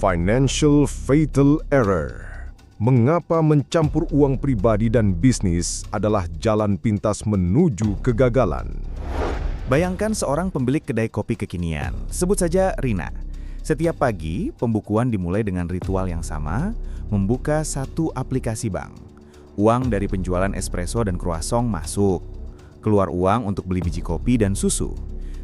Financial Fatal Error. Mengapa mencampur uang pribadi dan bisnis adalah jalan pintas menuju kegagalan? Bayangkan seorang pemilik kedai kopi kekinian, sebut saja Rina. Setiap pagi, pembukuan dimulai dengan ritual yang sama, membuka satu aplikasi bank. Uang dari penjualan espresso dan croissant masuk. Keluar uang untuk beli biji kopi dan susu.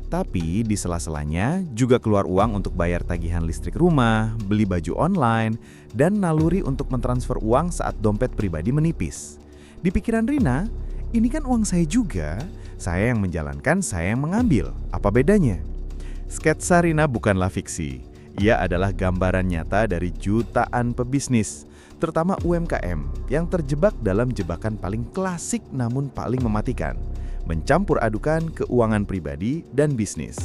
Tapi di sela-selanya juga keluar uang untuk bayar tagihan listrik rumah, beli baju online, dan naluri untuk mentransfer uang saat dompet pribadi menipis. Di pikiran Rina, ini kan uang saya juga, saya yang menjalankan, saya yang mengambil. Apa bedanya? Sketsa Rina bukanlah fiksi. Ia adalah gambaran nyata dari jutaan pebisnis, terutama UMKM, yang terjebak dalam jebakan paling klasik namun paling mematikan. Mencampur adukan keuangan pribadi dan bisnis.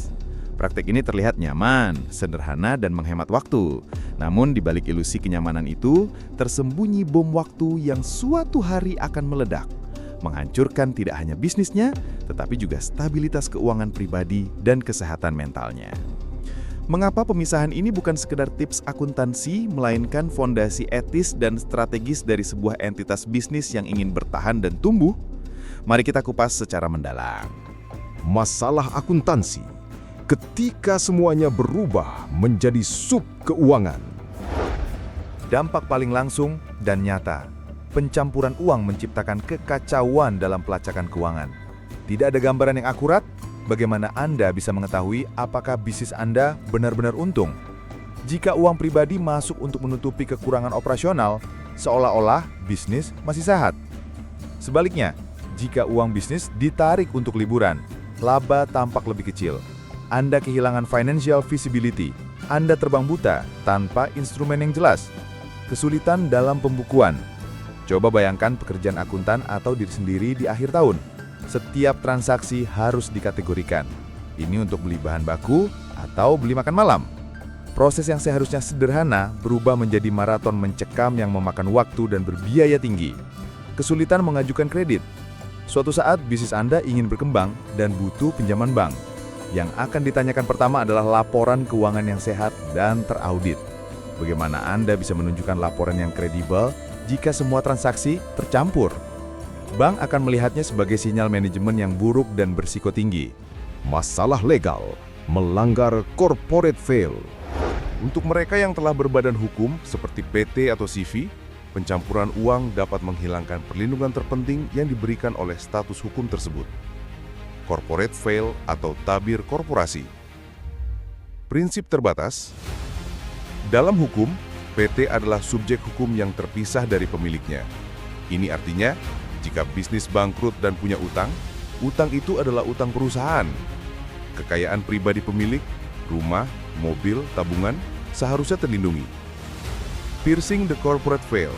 Praktek ini terlihat nyaman, sederhana, dan menghemat waktu. Namun di balik ilusi kenyamanan itu, tersembunyi bom waktu yang suatu hari akan meledak, menghancurkan tidak hanya bisnisnya, tetapi juga stabilitas keuangan pribadi dan kesehatan mentalnya. Mengapa pemisahan ini bukan sekedar tips akuntansi, melainkan fondasi etis dan strategis dari sebuah entitas bisnis yang ingin bertahan dan tumbuh? Mari kita kupas secara mendalam. Masalah akuntansi ketika semuanya berubah menjadi sub keuangan. Dampak paling langsung dan nyata. Pencampuran uang menciptakan kekacauan dalam pelacakan keuangan. Tidak ada gambaran yang akurat, bagaimana Anda bisa mengetahui apakah bisnis Anda benar-benar untung? Jika uang pribadi masuk untuk menutupi kekurangan operasional, seolah-olah bisnis masih sehat. Sebaliknya, jika uang bisnis ditarik untuk liburan, laba tampak lebih kecil. Anda kehilangan financial visibility. Anda terbang buta tanpa instrumen yang jelas. Kesulitan dalam pembukuan. Coba bayangkan pekerjaan akuntan atau diri sendiri di akhir tahun. Setiap transaksi harus dikategorikan. Ini untuk beli bahan baku atau beli makan malam. Proses yang seharusnya sederhana berubah menjadi maraton mencekam yang memakan waktu dan berbiaya tinggi. Kesulitan mengajukan kredit. Suatu saat bisnis Anda ingin berkembang dan butuh pinjaman bank. Yang akan ditanyakan pertama adalah laporan keuangan yang sehat dan teraudit. Bagaimana Anda bisa menunjukkan laporan yang kredibel jika semua transaksi tercampur? Bank akan melihatnya sebagai sinyal manajemen yang buruk dan berisiko tinggi. Masalah legal, melanggar corporate fail. Untuk mereka yang telah berbadan hukum seperti PT atau CV, pencampuran uang dapat menghilangkan perlindungan terpenting yang diberikan oleh status hukum tersebut. Corporate fail atau tabir korporasi. Prinsip terbatas. Dalam hukum, PT adalah subjek hukum yang terpisah dari pemiliknya. Ini artinya, jika bisnis bangkrut dan punya utang, utang itu adalah utang perusahaan. Kekayaan pribadi pemilik, rumah, mobil, tabungan, seharusnya terlindungi. Piercing the corporate veil.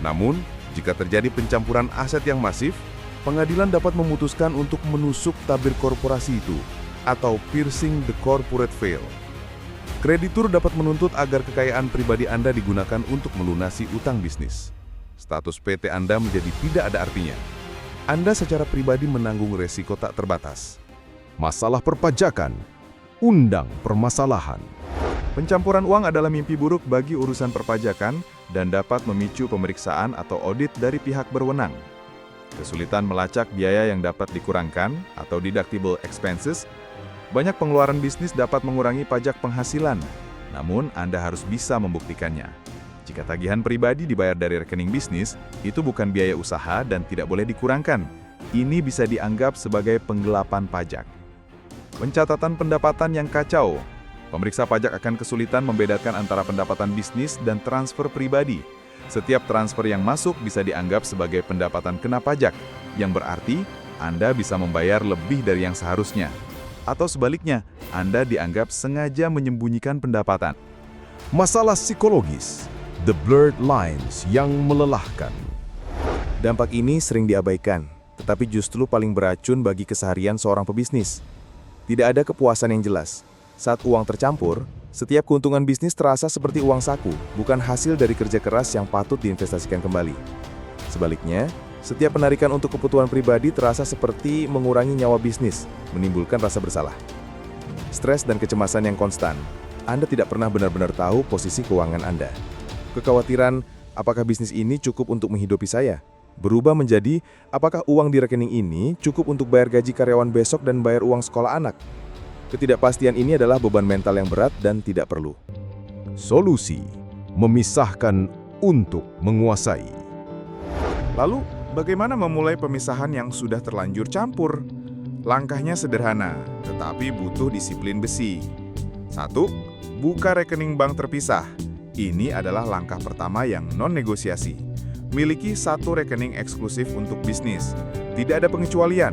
Namun, jika terjadi pencampuran aset yang masif, pengadilan dapat memutuskan untuk menusuk tabir korporasi itu, atau piercing the corporate veil. Kreditur dapat menuntut agar kekayaan pribadi Anda digunakan untuk melunasi utang bisnis. Status PT Anda menjadi tidak ada artinya. Anda secara pribadi menanggung resiko tak terbatas. Masalah perpajakan, undang permasalahan. Pencampuran uang adalah mimpi buruk bagi urusan perpajakan dan dapat memicu pemeriksaan atau audit dari pihak berwenang. Kesulitan melacak biaya yang dapat dikurangkan atau deductible expenses. Banyak pengeluaran bisnis dapat mengurangi pajak penghasilan, namun Anda harus bisa membuktikannya. Jika tagihan pribadi dibayar dari rekening bisnis, itu bukan biaya usaha dan tidak boleh dikurangkan. Ini bisa dianggap sebagai penggelapan pajak. Pencatatan pendapatan yang kacau. Pemeriksa pajak akan kesulitan membedakan antara pendapatan bisnis dan transfer pribadi. Setiap transfer yang masuk bisa dianggap sebagai pendapatan kena pajak, yang berarti Anda bisa membayar lebih dari yang seharusnya. Atau sebaliknya, Anda dianggap sengaja menyembunyikan pendapatan. Masalah psikologis, the blurred lines yang melelahkan. Dampak ini sering diabaikan, tetapi justru paling beracun bagi keseharian seorang pebisnis. Tidak ada kepuasan yang jelas. Saat uang tercampur, setiap keuntungan bisnis terasa seperti uang saku, bukan hasil dari kerja keras yang patut diinvestasikan kembali. Sebaliknya, setiap penarikan untuk kebutuhan pribadi terasa seperti mengurangi nyawa bisnis, menimbulkan rasa bersalah. Stres dan kecemasan yang konstan. Anda tidak pernah benar-benar tahu posisi keuangan Anda. Kekhawatiran, apakah bisnis ini cukup untuk menghidupi saya? Berubah menjadi, apakah uang di rekening ini cukup untuk bayar gaji karyawan besok dan bayar uang sekolah anak? Ketidakpastian ini adalah beban mental yang berat dan tidak perlu. Solusi: memisahkan untuk menguasai. Lalu, bagaimana memulai pemisahan yang sudah terlanjur campur? Langkahnya sederhana, tetapi butuh disiplin besi. 1. Buka rekening bank terpisah. Ini adalah langkah pertama yang non-negosiasi. Miliki satu rekening eksklusif untuk bisnis. Tidak ada pengecualian.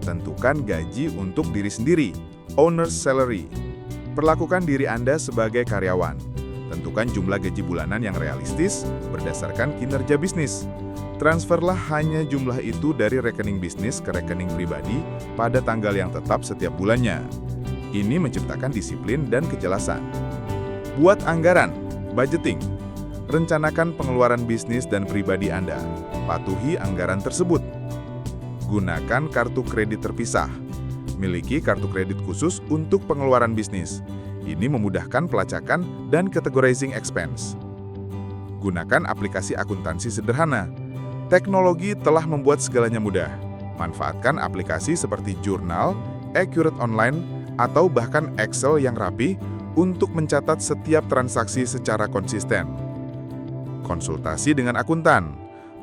Tentukan gaji untuk diri sendiri, owner's salary. Perlakukan diri Anda sebagai karyawan. Tentukan jumlah gaji bulanan yang realistis berdasarkan kinerja bisnis. Transferlah hanya jumlah itu dari rekening bisnis ke rekening pribadi pada tanggal yang tetap setiap bulannya. Ini menciptakan disiplin dan kejelasan. Buat anggaran, budgeting. Rencanakan pengeluaran bisnis dan pribadi Anda. Patuhi anggaran tersebut. Gunakan kartu kredit terpisah. Miliki kartu kredit khusus untuk pengeluaran bisnis. Ini memudahkan pelacakan dan categorizing expense. Gunakan aplikasi akuntansi sederhana. Teknologi telah membuat segalanya mudah. Manfaatkan aplikasi seperti Jurnal, Accurate Online, atau bahkan Excel yang rapi untuk mencatat setiap transaksi secara konsisten. Konsultasi dengan akuntan.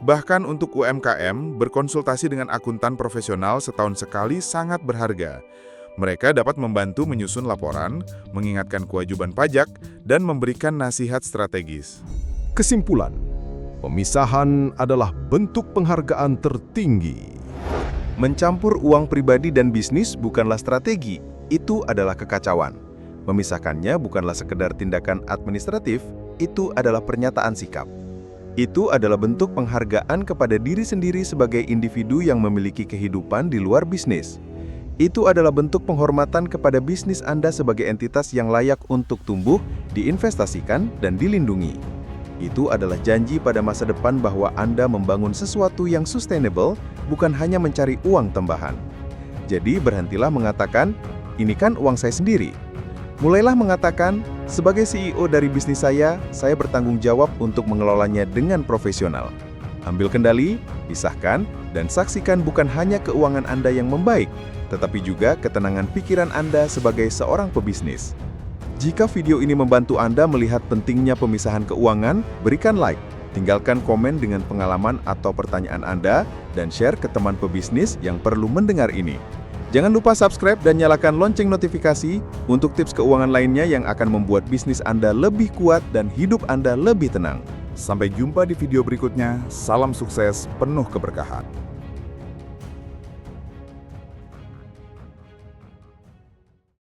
Bahkan untuk UMKM, berkonsultasi dengan akuntan profesional setahun sekali sangat berharga. Mereka dapat membantu menyusun laporan, mengingatkan kewajiban pajak, dan memberikan nasihat strategis. Kesimpulan: pemisahan adalah bentuk penghargaan tertinggi. Mencampur uang pribadi dan bisnis bukanlah strategi, itu adalah kekacauan. Memisahkannya bukanlah sekedar tindakan administratif, itu adalah pernyataan sikap. Itu adalah bentuk penghargaan kepada diri sendiri sebagai individu yang memiliki kehidupan di luar bisnis. Itu adalah bentuk penghormatan kepada bisnis Anda sebagai entitas yang layak untuk tumbuh, diinvestasikan, dan dilindungi. Itu adalah janji pada masa depan bahwa Anda membangun sesuatu yang sustainable, bukan hanya mencari uang tambahan. Jadi berhentilah mengatakan, ini kan uang saya sendiri. Mulailah mengatakan, sebagai CEO dari bisnis saya bertanggung jawab untuk mengelolanya dengan profesional. Ambil kendali, pisahkan, dan saksikan bukan hanya keuangan Anda yang membaik, tetapi juga ketenangan pikiran Anda sebagai seorang pebisnis. Jika video ini membantu Anda melihat pentingnya pemisahan keuangan, berikan like, tinggalkan komen dengan pengalaman atau pertanyaan Anda, dan share ke teman pebisnis yang perlu mendengar ini. Jangan lupa subscribe dan nyalakan lonceng notifikasi untuk tips keuangan lainnya yang akan membuat bisnis Anda lebih kuat dan hidup Anda lebih tenang. Sampai jumpa di video berikutnya. Salam sukses penuh keberkahan.